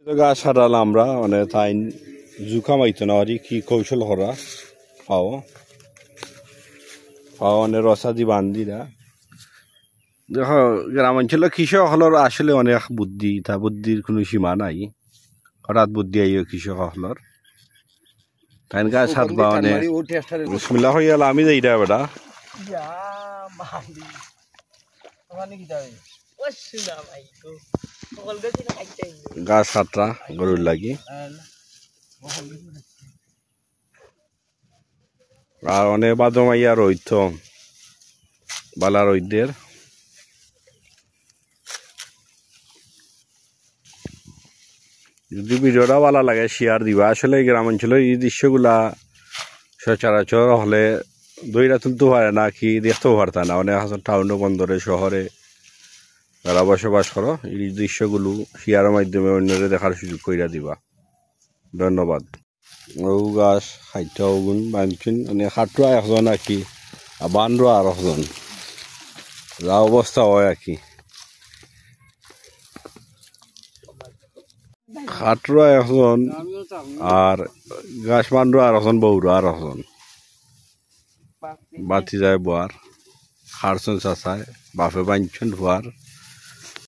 গাছ হারালাম আমরা মানে তাই জুকা মাইতো না আরি কি কৌশল করা পাও পাও মানে রসা দি বান্ধি না দেখো গ্রামাঞ্চলে কৃষক হলর আসলে অনেক বুদ্ধি তা বুদ্ধির কোনো সীমা নাই হঠাৎ বুদ্ধি আইও কৃষক হলর তাই গাছ হারবা মানে বিসমিল্লাহ হইয়া আমি যাই দা বেটা গাছ হাতরা গরুর লাগি আর অনেক বাদমাইয়া রইত বালা রইদের যদি ভিডিওটা ভালো লাগে শেয়ার দিবা আসলে গ্রামাঞ্চলের এই দৃশ্যগুলা সচরাচর হলে দইরা তুলতে পারে না কি দেখতেও পারত না অনেক টাউনে বন্দরে শহরে যারা বসবাস করো এই দৃশ্যগুলো শেয়ারের মাধ্যমে অন্যরে দেখার সুযোগ কইরা দিবা ধন্যবাদ ও গাছ খাইতে ওগুন বানছেন মানে খাটুয়া একজন আর কি আর বানরা আর একজন যা অবস্থা হয় আর কি খাটুয়া একজন আর গাছ বানরা আর একজন বউরা আর একজন বাতি যায় বোয়ার খারছন চাচায় বাপে বানছেন ভুয়ার